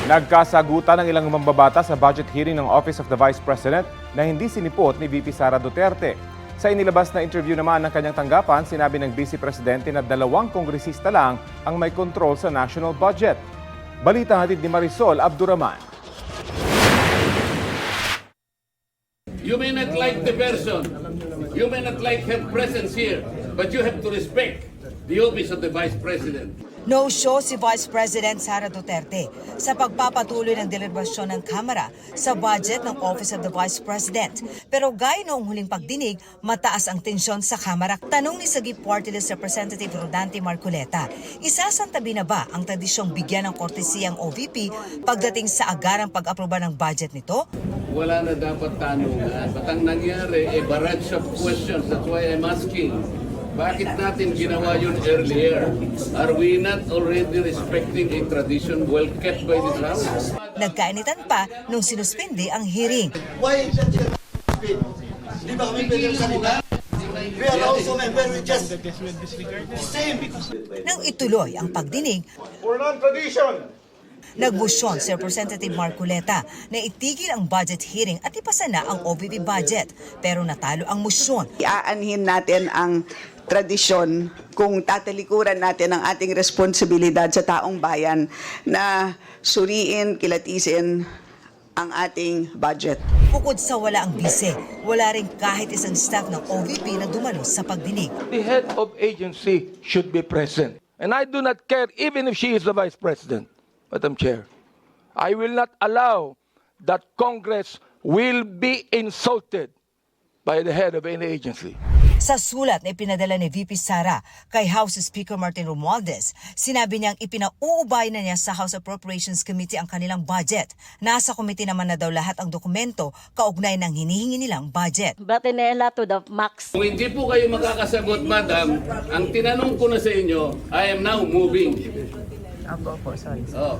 Nagkasagutan ng ilang mambabata sa budget hearing ng Office of the Vice President na hindi sinipot ni VP Sara Duterte. Sa inilabas na interview naman ng kanyang tanggapan, sinabi ng Vice Presidente na 2 kongresista lang ang may control sa national budget. Balita hatid ni Marisol Abduraman. You may not like the person, you may not like her presence here, but you have to respect the office of the Vice President. No-show si Vice President Sara Duterte sa pagpapatuloy ng deliberasyon ng Kamara sa budget ng Office of the Vice President. Pero gaya noong huling pagdinig, mataas ang tensyon sa Kamara. Tanong ni Sagip Party List Representative Rodante Marcoleta, isasantabi na ba ang tradisyong bigyan ng kortesiyang OVP pagdating sa agarang pag-aproba ng budget nito? Wala na dapat tanungan. Ba't ang nangyari, barrage of questions. That's why I'm asking. Bakit natin ginawa yun earlier? Are we not already respecting a tradition well kept by this House? Nagkainitan pa nung sinuspindi ang hearing. Why is that speed? Di ba kami pwede salita? We are also members, we just same. Nang ituloy ang pagdinig, For non-tradition. nagmusyon si Representative Marcoleta na itigil ang budget hearing at ipasa na ang OVP budget. Pero natalo ang musyon. Iaanhin natin ang tradisyon kung tatalikuran natin ang ating responsibilidad sa taong bayan na suriin, kilatisin ang ating budget. Bukod sa wala ang bise, wala rin kahit isang staff ng OVP na dumalo sa pagdinig. The head of agency should be present. And I do not care even if she is the Vice President, Madam Chair. I will not allow that Congress will be insulted by the head of any agency. Sa sulat na ipinadala ni VP Sara kay House Speaker Martin Romualdez, sinabi niyang ipinauubay na niya sa House Appropriations Committee ang kanilang budget. Nasa committee naman na daw lahat ang dokumento kaugnay ng hinihingi nilang budget. Batinela to the max. Kung hindi po kayo makakasagot, Madam, ang tinanong ko na sa inyo, I am now moving. Oh.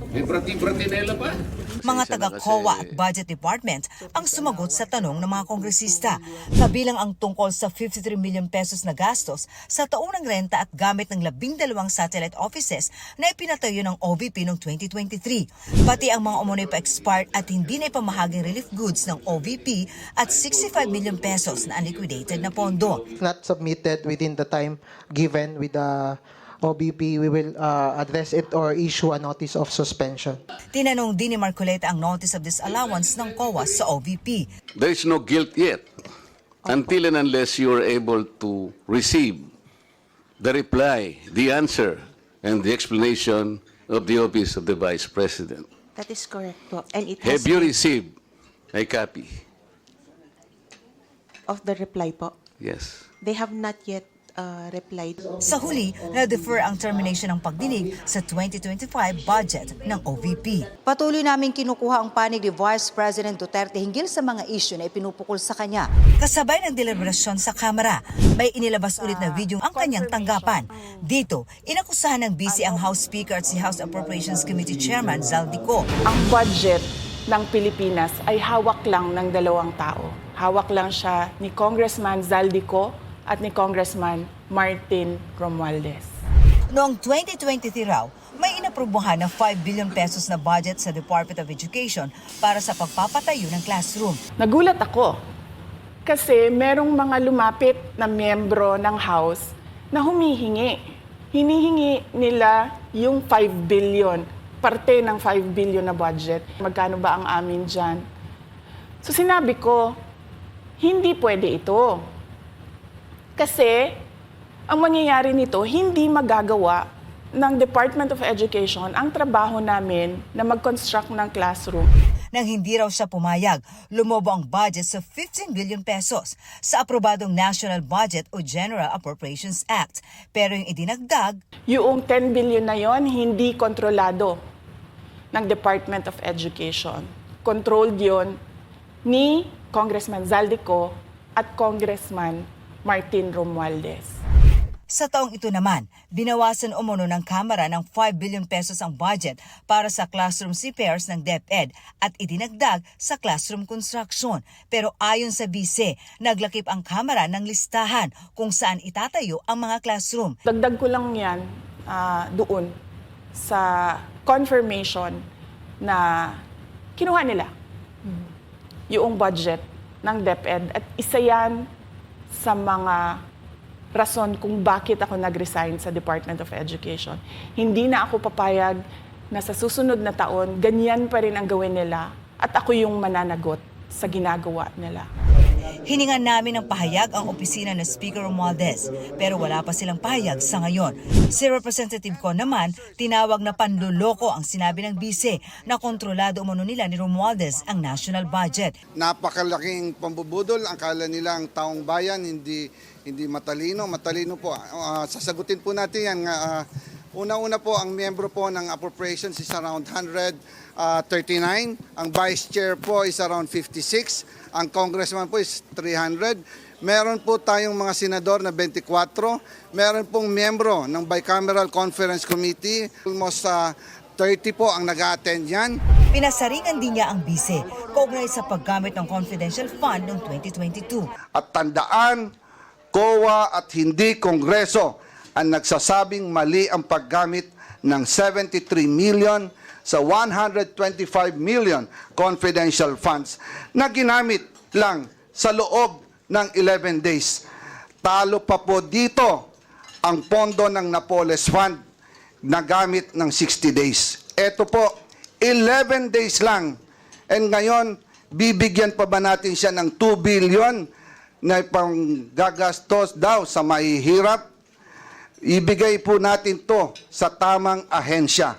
May pratinela pa? Mga taga-COA at Budget Department ang sumagot sa tanong ng mga kongresista. Kabilang ang tungkol sa 53 million pesos na gastos sa taunang renta at gamit ng 12 satellite offices na ipinatayo ng OVP noong 2023. Pati ang mga umunay pa expired at hindi na ipamahaging relief goods ng OVP at 65 million pesos na unliquidated na pondo. Not submitted within the time given with the OBP, we will address it or issue a notice of suspension. Tinanong din ni Marcoleta ang notice of disallowance ng COA sa OVP. There is no guilt yet until and unless you are able to receive the reply, the answer, and the explanation of the Office of the Vice President. That is correct po. And it Have you received a copy? of the reply po. Yes. They have not yet replied. Sa huli, na-defer ang termination ng pagdinig sa 2025 budget ng OVP. Patuloy naming kinukuha ang panig ni Vice President Duterte hinggil sa mga issue na ipinupukol sa kanya. Kasabay ng deliberasyon sa Kamara, may inilabas ulit na video ang kanyang tanggapan. Dito, inakusahan ng busy ang House Speaker at si House Appropriations Committee Chairman Zaldico. Ang budget ng Pilipinas ay hawak lang ng 2 tao. Hawak lang siya ni Congressman Zaldico at ni Congressman Martin Romualdez. Noong 2023 raw, may inaprubuhan ng 5 billion pesos na budget sa Department of Education para sa pagpapatayo ng classroom. Nagulat ako kasi merong mga lumapit na miyembro ng House na humihingi. Hinihingi nila yung 5 billion, parte ng 5 billion na budget. Magkano ba ang amin dyan? So sinabi ko, hindi pwede ito. Kasi ang mangyayari nito, hindi magagawa ng Department of Education ang trabaho namin na mag-construct ng classroom. Nang hindi raw siya pumayag, lumobo ang budget sa 15 billion pesos sa aprobadong National Budget o General Appropriations Act. Pero yung idinagdag, Yung 10 billion na yon hindi kontrolado ng Department of Education. Controlled yon ni Congressman Zaldico at Congressman Martin Romualdez. sa taong ito naman, binawasan umano ng Kamara ng 5 billion pesos ang budget para sa classroom repairs ng DepEd at idinagdag sa classroom construction. Pero ayon sa bise, naglakip ang Kamara ng listahan kung saan itatayo ang mga classroom. Dagdag ko lang yan doon sa confirmation na kinuha nila yung budget ng DepEd at isa yan sa mga rason kung bakit ako nag-resign sa Department of Education. Hindi na ako papayag na sa susunod na taon, ganyan pa rin ang gawin nila at ako yung mananagot sa ginagawa nila. Hiningan namin ng pahayag ang opisina ng Speaker Romualdez, pero wala pa silang pahayag sa ngayon. Si Representative Ko naman, tinawag na panluloko ang sinabi ng bise na kontrolado umano nila ni Romualdez ang national budget. Napakalaking pambubudol. Akala nila ang taong bayan hindi matalino. Matalino po. Sasagutin po natin yan. Una-una po, ang miyembro po ng appropriations is around 139. Ang vice chair po is around 56. Ang congressman po is 300. Meron po tayong mga senador na 24. Meron pong miyembro ng Bicameral Conference Committee. Almost 30 po ang nag-a-attend yan. Pinasaringan din niya ang bise kaugnay sa paggamit ng confidential fund noong 2022. At tandaan, COA at hindi Kongreso ang nagsasabing mali ang paggamit ng 73 million sa 125 million confidential funds na ginamit lang sa loob ng 11 days. Talo pa po dito ang pondo ng Napoles Fund na gamit ng 60 days. Ito po, 11 days lang. And ngayon, bibigyan pa ba natin siya ng 2 billion na pang gagastos daw sa mahihirap? Ibigay po natin to sa tamang ahensya.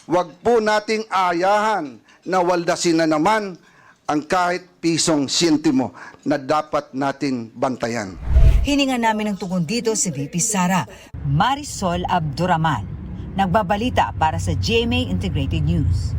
Huwag po nating ayahan na waldasin na naman ang kahit pisong sintimo na dapat natin bantayan. Hiningan namin ng tugon dito si VP Sara. Marisol Abduraman, nagbabalita para sa GMA Integrated News.